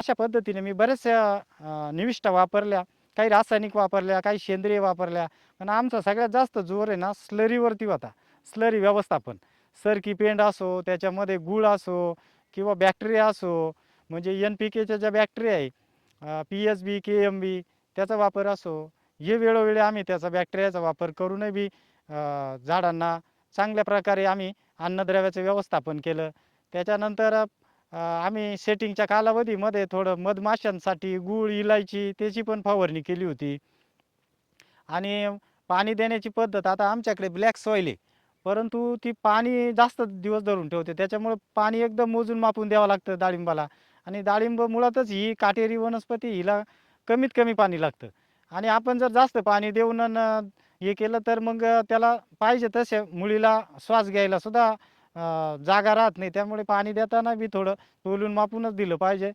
अशा पद्धतीने मी बऱ्याचशा निविष्ठा वापरल्या, काही रासायनिक वापरल्या, काही सेंद्रिय वापरल्या. पण आमचा सगळ्यात जास्त जोर आहे ना स्लरीवरती होता. स्लरी व्यवस्थापन. सरकी पेंड असो, त्याच्यामध्ये गूळ असो किंवा बॅक्टेरिया असो, म्हणजे NPKच्या ज्या बॅक्टेरिया आहे, PSB, KMB त्याचा वापर असो, हे वेळोवेळी आम्ही त्याचा बॅक्टेरियाचा वापर करूनही बी झाडांना चांगल्या प्रकारे आम्ही अन्नद्रव्याचं व्यवस्थापन केलं. त्याच्यानंतर आम्ही सेटिंगच्या कालावधीमध्ये थोडं मधमाशांसाठी गूळ, इलायची त्याची पण फवारणी केली होती. आणि पाणी देण्याची पद्धत आता आमच्याकडे ब्लॅक सॉईल आहे, परंतु ती पाणी जास्त दिवस धरून ठेवते. त्याच्यामुळं पाणी एकदम मोजून मापून द्यावं लागतं डाळिंबाला. आणि डाळिंब मुळातच ही काटेरी वनस्पती, हिला कमीत कमी पाणी लागतं. आणि आपण जर जास्त पाणी देऊन हे केलं तर मग त्याला पाहिजे तसे मुळीला श्वास घ्यायला सुद्धा जागा राहत नाही. त्यामुळे पाणी देताना बी थोडं तोलून मापूनच दिलं पाहिजे.